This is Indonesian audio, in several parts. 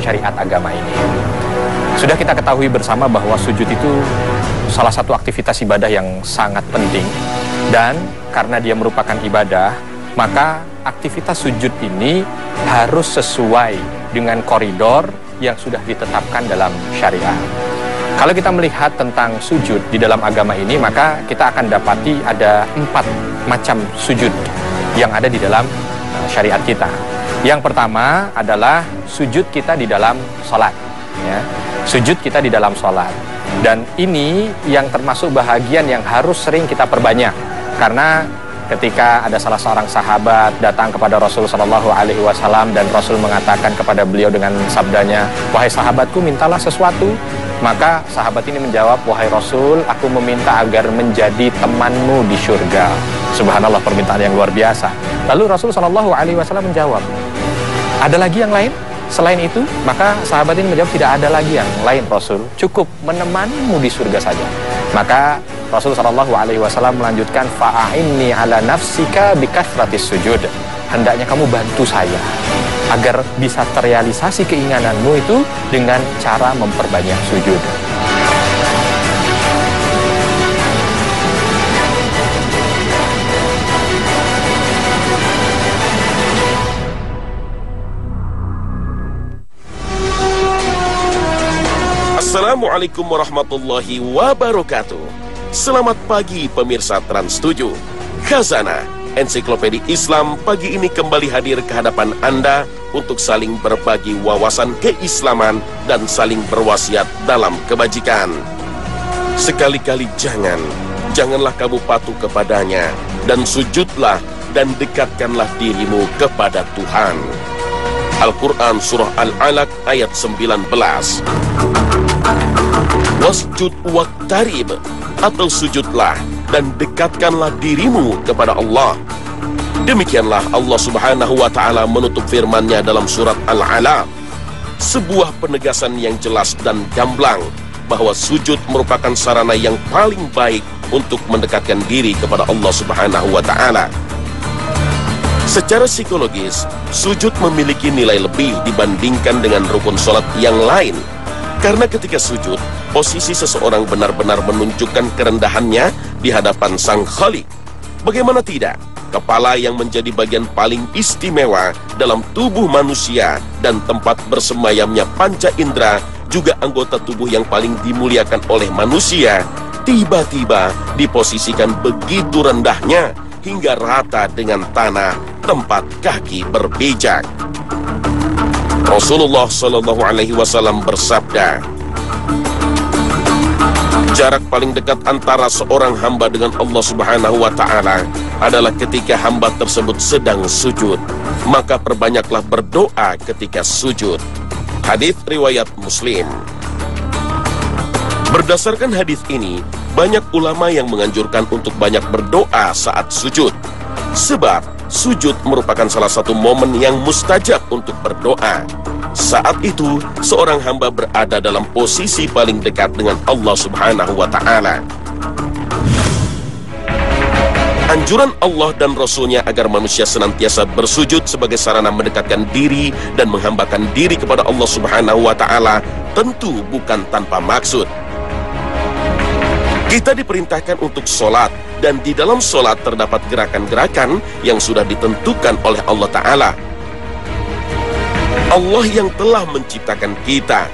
syariat agama ini. Sudah kita ketahui bersama bahwa sujud itu salah satu aktivitas ibadah yang sangat penting, dan karena dia merupakan ibadah, maka aktivitas sujud ini harus sesuai dengan koridor yang sudah ditetapkan dalam syariat. Kalau kita melihat tentang sujud di dalam agama ini, maka kita akan dapati ada 4 macam sujud yang ada di dalam syariat kita. Yang pertama adalah sujud kita di dalam sholat, ya. Sujud kita di dalam sholat. Dan ini yang termasuk bahagian yang harus sering kita perbanyak. Karena ketika ada salah seorang sahabat datang kepada Rasul Shallallahu Alaihi Wasallam dan Rasul mengatakan kepada beliau dengan sabdanya, "Wahai sahabatku, mintalah sesuatu." Maka sahabat ini menjawab, "Wahai Rasul, aku meminta agar menjadi temanmu di surga." Subhanallah, permintaan yang luar biasa. Lalu Rasul Shallallahu Alaihi Wasallam menjawab, "Ada lagi yang lain selain itu?" Maka sahabat ini menjawab, "Tidak ada lagi yang lain, Rasul. Cukup menemanimu di surga saja." Maka Rasul Shallallahu Alaihi Wasallam melanjutkan, "Fa'inni ala nafsika bikasratis sujud." Hendaknya kamu bantu saya agar bisa terrealisasi keinginanmu itu dengan cara memperbanyak sujud. Assalamualaikum warahmatullahi wabarakatuh. Selamat pagi pemirsa Trans 7. Khazanah Ensiklopedia Islam pagi ini kembali hadir ke hadapan Anda untuk saling berbagi wawasan keislaman dan saling berwasiat dalam kebajikan. Sekali-kali janganlah kamu patuh kepadanya, dan sujudlah dan dekatkanlah dirimu kepada Tuhan. Al-Quran Surah Al-Alaq ayat 19. Wasjud waqtarib, atau sujudlah dan dekatkanlah dirimu kepada Allah. Demikianlah Allah Subhanahu wa Ta'ala menutup firman-Nya dalam surat Al-Alaq. Sebuah penegasan yang jelas dan gamblang bahwa sujud merupakan sarana yang paling baik untuk mendekatkan diri kepada Allah Subhanahu wa Ta'ala. Secara psikologis, sujud memiliki nilai lebih dibandingkan dengan rukun sholat yang lain. Karena ketika sujud, posisi seseorang benar-benar menunjukkan kerendahannya di hadapan Sang Khalik. Bagaimana tidak? Kepala yang menjadi bagian paling istimewa dalam tubuh manusia dan tempat bersemayamnya panca indera, juga anggota tubuh yang paling dimuliakan oleh manusia, tiba-tiba diposisikan begitu rendahnya hingga rata dengan tanah tempat kaki berpijak. Rasulullah Shallallahu Alaihi Wasallam bersabda, jarak paling dekat antara seorang hamba dengan Allah Subhanahu wa Ta'ala adalah ketika hamba tersebut sedang sujud. Maka perbanyaklah berdoa ketika sujud. Hadis riwayat Muslim. Berdasarkan hadis ini, banyak ulama yang menganjurkan untuk banyak berdoa saat sujud. Sebab sujud merupakan salah satu momen yang mustajab untuk berdoa. Saat itu, seorang hamba berada dalam posisi paling dekat dengan Allah Subhanahu wa Ta'ala. Anjuran Allah dan Rasul-Nya agar manusia senantiasa bersujud sebagai sarana mendekatkan diri dan menghambakan diri kepada Allah Subhanahu wa Ta'ala tentu bukan tanpa maksud. Kita diperintahkan untuk sholat, dan di dalam sholat terdapat gerakan-gerakan yang sudah ditentukan oleh Allah Ta'ala. Allah yang telah menciptakan kita,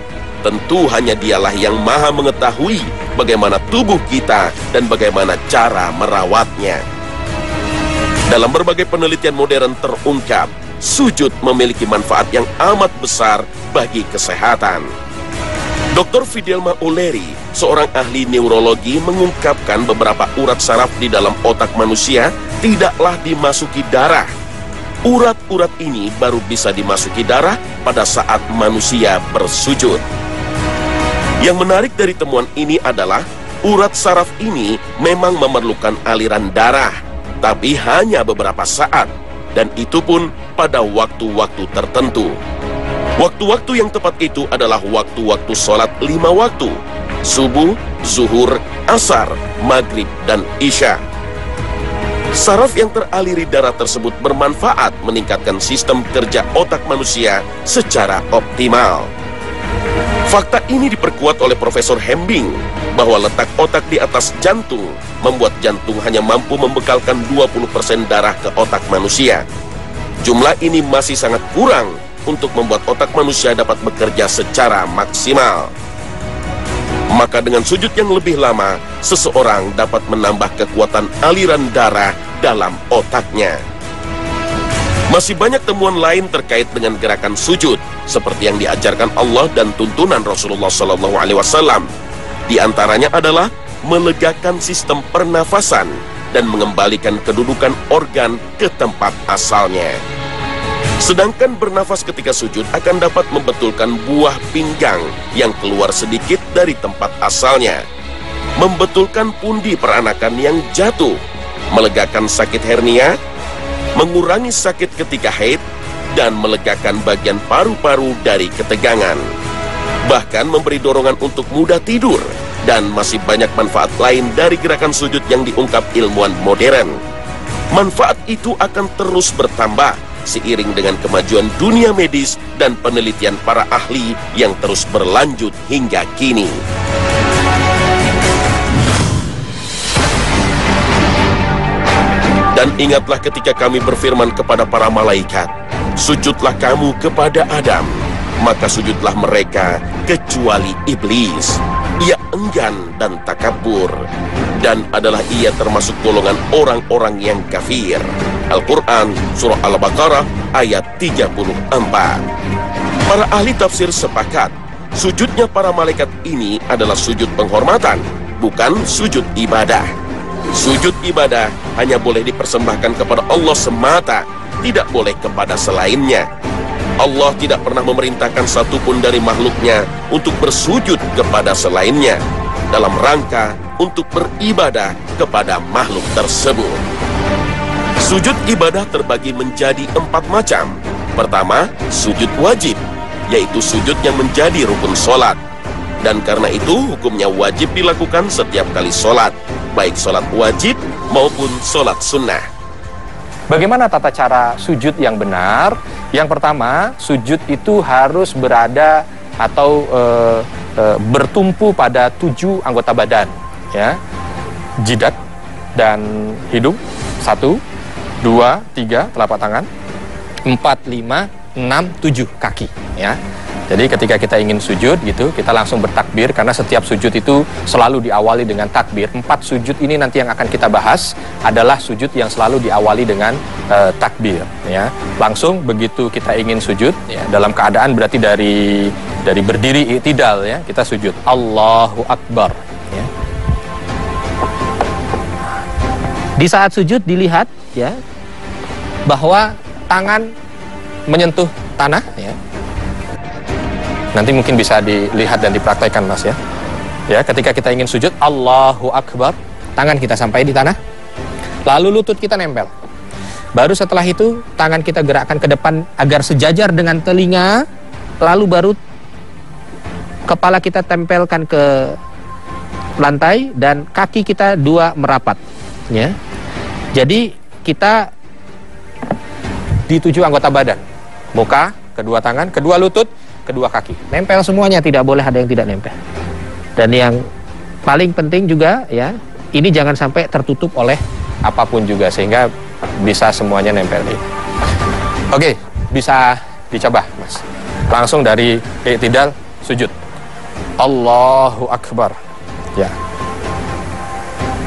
tentu hanya Dialah yang maha mengetahui bagaimana tubuh kita dan bagaimana cara merawatnya. Dalam berbagai penelitian modern terungkap, sujud memiliki manfaat yang amat besar bagi kesehatan. Dr. Fidelma O'Leary, seorang ahli neurologi, mengungkapkan beberapa urat saraf di dalam otak manusia tidaklah dimasuki darah. Urat-urat ini baru bisa dimasuki darah pada saat manusia bersujud. Yang menarik dari temuan ini adalah urat saraf ini memang memerlukan aliran darah, tapi hanya beberapa saat, dan itu pun pada waktu-waktu tertentu. Waktu-waktu yang tepat itu adalah waktu-waktu sholat 5 waktu: subuh, zuhur, asar, maghrib, dan isya. Saraf yang teraliri darah tersebut bermanfaat meningkatkan sistem kerja otak manusia secara optimal. Fakta ini diperkuat oleh Profesor Hembing bahwa letak otak di atas jantung membuat jantung hanya mampu membekalkan 20% darah ke otak manusia. Jumlah ini masih sangat kurang untuk membuat otak manusia dapat bekerja secara maksimal. Maka dengan sujud yang lebih lama, seseorang dapat menambah kekuatan aliran darah dalam otaknya. Masih banyak temuan lain terkait dengan gerakan sujud, seperti yang diajarkan Allah dan tuntunan Rasulullah SAW. Di antaranya adalah melegakan sistem pernafasan dan mengembalikan kedudukan organ ke tempat asalnya. Sedangkan bernafas ketika sujud akan dapat membetulkan buah pinggang yang keluar sedikit dari tempat asalnya, membetulkan pundi peranakan yang jatuh, melegakan sakit hernia, mengurangi sakit ketika haid, dan melegakan bagian paru-paru dari ketegangan. Bahkan memberi dorongan untuk mudah tidur, dan masih banyak manfaat lain dari gerakan sujud yang diungkap ilmuwan modern. Manfaat itu akan terus bertambah seiring dengan kemajuan dunia medis dan penelitian para ahli yang terus berlanjut hingga kini. Dan ingatlah ketika kami berfirman kepada para malaikat, sujudlah kamu kepada Adam, maka sujudlah mereka kecuali iblis. Ia enggan dan takabur, dan adalah ia termasuk golongan orang-orang yang kafir. Al-Quran Surah Al-Baqarah ayat 34. Para ahli tafsir sepakat, sujudnya para malaikat ini adalah sujud penghormatan, bukan sujud ibadah. Sujud ibadah hanya boleh dipersembahkan kepada Allah semata, tidak boleh kepada selainnya. Allah tidak pernah memerintahkan satupun dari makhluknya untuk bersujud kepada selainnya, dalam rangka untuk beribadah kepada makhluk tersebut. Sujud ibadah terbagi menjadi 4 macam. Pertama, sujud wajib, yaitu sujud yang menjadi rukun sholat. Dan karena itu hukumnya wajib dilakukan setiap kali sholat, baik sholat wajib maupun sholat sunnah. Bagaimana tata cara sujud yang benar? Yang pertama, sujud itu harus berada atau bertumpu pada 7 anggota badan, ya. Jidat dan hidung, 1, 2, 3 telapak tangan, 4, 5, 6, 7 kaki, ya. Jadi ketika kita ingin sujud gitu, kita langsung bertakbir, karena setiap sujud itu selalu diawali dengan takbir. 4 sujud ini nanti yang akan kita bahas adalah sujud yang selalu diawali dengan takbir, ya. Langsung begitu kita ingin sujud, ya, dalam keadaan berarti dari berdiri i'tidal, ya, kita sujud Allahu Akbar, ya. Di saat sujud dilihat, ya, bahwa tangan menyentuh tanah, ya. Nanti mungkin bisa dilihat dan dipraktekkan, Mas, ya. Ya, ketika kita ingin sujud Allahu Akbar, tangan kita sampai di tanah, lalu lutut kita nempel. Baru setelah itu tangan kita gerakkan ke depan agar sejajar dengan telinga, lalu baru kepala kita tempelkan ke lantai dan kaki kita 2 merapat, ya. Jadi kita di 7 anggota badan, muka, kedua tangan, kedua lutut, kedua kaki, nempel semuanya, tidak boleh ada yang tidak nempel. Dan yang paling penting juga, ya, ini jangan sampai tertutup oleh apapun juga, sehingga bisa semuanya nempel. Oke, bisa dicoba, Mas. Langsung dari i'tidal sujud Allahu Akbar, ya.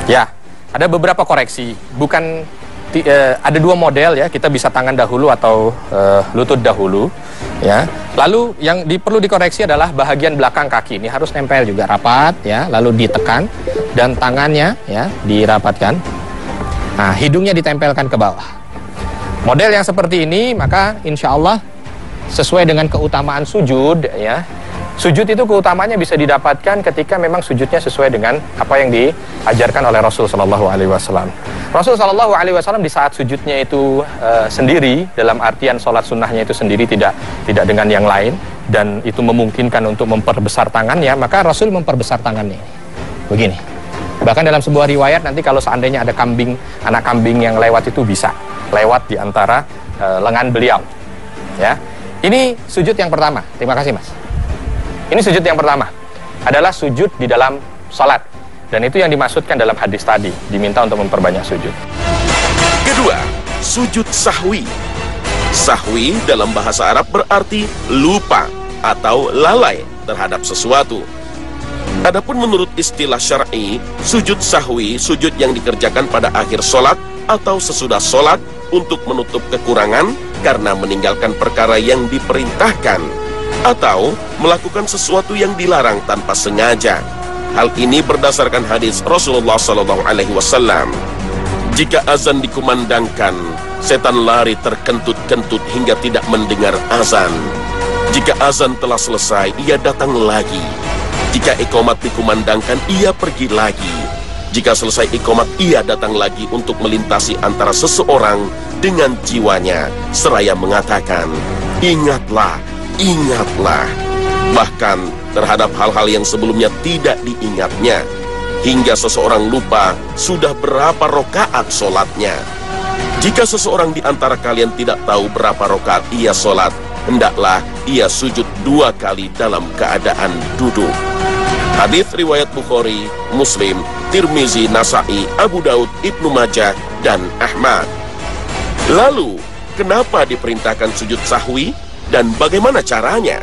Ya, ada beberapa koreksi, bukan ada 2 model, ya. Kita bisa tangan dahulu atau lutut dahulu, ya. Lalu yang perlu dikoreksi adalah bahagian belakang kaki ini harus nempel juga rapat, ya. Lalu ditekan dan tangannya, ya, dirapatkan. Nah, hidungnya ditempelkan ke bawah. Model yang seperti ini maka insya Allah sesuai dengan keutamaan sujud, ya. Sujud itu keutamanya bisa didapatkan ketika memang sujudnya sesuai dengan apa yang diajarkan oleh Rasul Shallallahu Alaihi Wasallam. Rasul Shallallahu Alaihi Wasallam di saat sujudnya itu sendiri, dalam artian sholat sunnahnya itu sendiri, tidak dengan yang lain, dan itu memungkinkan untuk memperbesar tangannya, maka Rasul memperbesar tangannya begini. Bahkan dalam sebuah riwayat nanti kalau seandainya ada anak kambing yang lewat, itu bisa lewat di antara lengan beliau, ya. Ini sujud yang pertama. Terima kasih, Mas. Ini sujud yang pertama, adalah sujud di dalam salat. Dan itu yang dimaksudkan dalam hadis tadi, diminta untuk memperbanyak sujud. Kedua, sujud sahwi. Sahwi dalam bahasa Arab berarti lupa atau lalai terhadap sesuatu. Adapun menurut istilah syar'i, sujud sahwi, sujud yang dikerjakan pada akhir solat atau sesudah solat untuk menutup kekurangan karena meninggalkan perkara yang diperintahkan atau melakukan sesuatu yang dilarang tanpa sengaja. Hal ini berdasarkan hadis Rasulullah SAW. Jika azan dikumandangkan, setan lari terkentut-kentut hingga tidak mendengar azan. Jika azan telah selesai, ia datang lagi. Jika iqamat dikumandangkan, ia pergi lagi. Jika selesai iqamat, ia datang lagi untuk melintasi antara seseorang dengan jiwanya, seraya mengatakan, "Ingatlah, ingatlah." Bahkan terhadap hal-hal yang sebelumnya tidak diingatnya, hingga seseorang lupa sudah berapa rakaat solatnya. Jika seseorang di antara kalian tidak tahu berapa rakaat ia solat, hendaklah ia sujud 2 kali dalam keadaan duduk. Hadis riwayat Bukhari, Muslim, Tirmizi, Nasa'i, Abu Daud, Ibnu Majah, dan Ahmad. Lalu, kenapa diperintahkan sujud sahwi dan bagaimana caranya?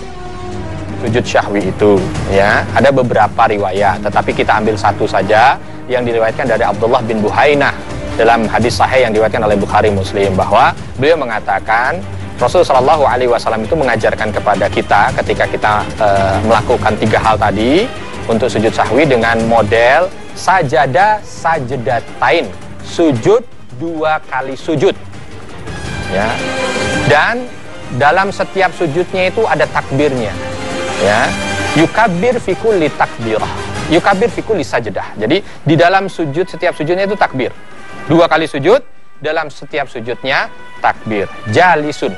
Sujud syahwi itu, ya, ada beberapa riwayat, tetapi kita ambil satu saja yang diriwayatkan dari Abdullah bin Buhainah dalam hadis sahih yang diriwayatkan oleh Bukhari Muslim, bahwa beliau mengatakan Rasulullah SAW itu mengajarkan kepada kita ketika kita melakukan 3 hal tadi untuk sujud sahwi dengan model sajada sajdatain, sujud 2 kali sujud, ya, dan dalam setiap sujudnya itu ada takbirnya, ya, yukabbir fi kulli takbirah, yukabbir fi kulli sajdah. Jadi di dalam sujud, setiap sujudnya itu takbir, 2 kali sujud, dalam setiap sujudnya takbir. Jalisun,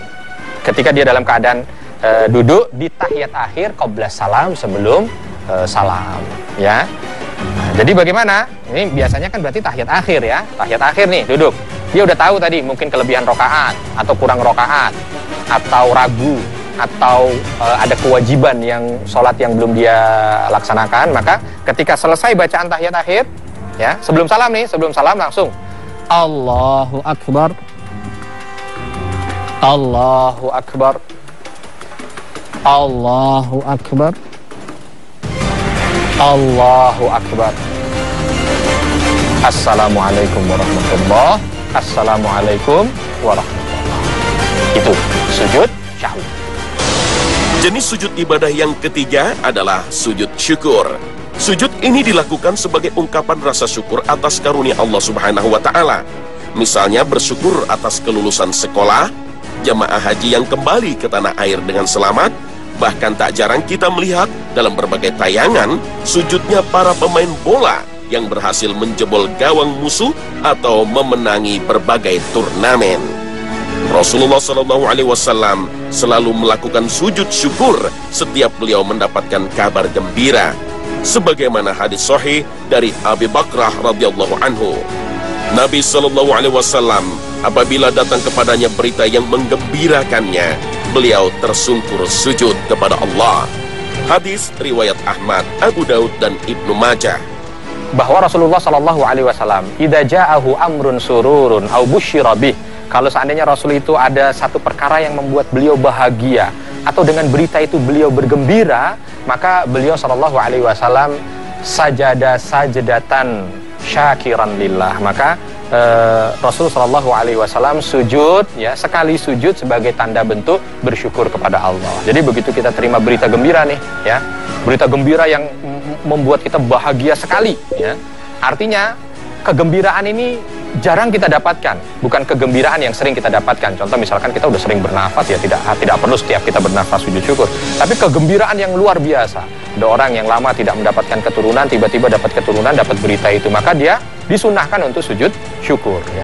ketika dia dalam keadaan duduk, di tahiyat akhir qabla salam, sebelum salam, ya. Nah, jadi bagaimana? Ini biasanya kan berarti tahiyat akhir, ya. Tahiyat akhir nih, duduk. Dia udah tahu tadi mungkin kelebihan rokaat atau kurang rokaat atau ragu atau ada kewajiban yang sholat yang belum dia laksanakan, maka ketika selesai bacaan tahiyat akhir, ya, sebelum salam nih, sebelum salam langsung Allahu Akbar, Allahu Akbar, Allahu Akbar, Allahu Akbar, Assalamualaikum warahmatullahi, Assalamualaikum warahmatullahi. Itu sujud syahwi. Jenis sujud ibadah yang ketiga adalah sujud syukur. Sujud ini dilakukan sebagai ungkapan rasa syukur atas karunia Allah Subhanahu wa Ta'ala. Misalnya bersyukur atas kelulusan sekolah, jamaah haji yang kembali ke tanah air dengan selamat. Bahkan tak jarang kita melihat dalam berbagai tayangan sujudnya para pemain bola yang berhasil menjebol gawang musuh atau memenangi berbagai turnamen. Rasulullah SAW selalu melakukan sujud syukur setiap beliau mendapatkan kabar gembira, sebagaimana hadis sahih dari Abi Bakrah radhiyallahu anhu. Nabi SAW apabila datang kepadanya berita yang menggembirakannya, beliau tersungkur sujud kepada Allah. Hadis riwayat Ahmad, Abu Daud, dan Ibnu Majah. Bahwa Rasulullah SAW, idza ja'ahu amrun sururun au busyira bih, kalau seandainya Rasul itu ada satu perkara yang membuat beliau bahagia atau dengan berita itu beliau bergembira, maka beliau SAW sajada sajdatan syakiran lillah. Maka Rasul SAW sujud, ya, sekali sujud sebagai tanda bentuk bersyukur kepada Allah. Jadi begitu kita terima berita gembira nih, ya, berita gembira yang membuat kita bahagia sekali, ya, artinya kegembiraan ini jarang kita dapatkan, bukan kegembiraan yang sering kita dapatkan. Contoh misalkan kita udah sering bernafas, ya tidak perlu setiap kita bernafas sujud syukur. Tapi kegembiraan yang luar biasa. Ada orang yang lama tidak mendapatkan keturunan, tiba-tiba dapat keturunan, dapat berita itu, maka dia disunahkan untuk sujud syukur, ya.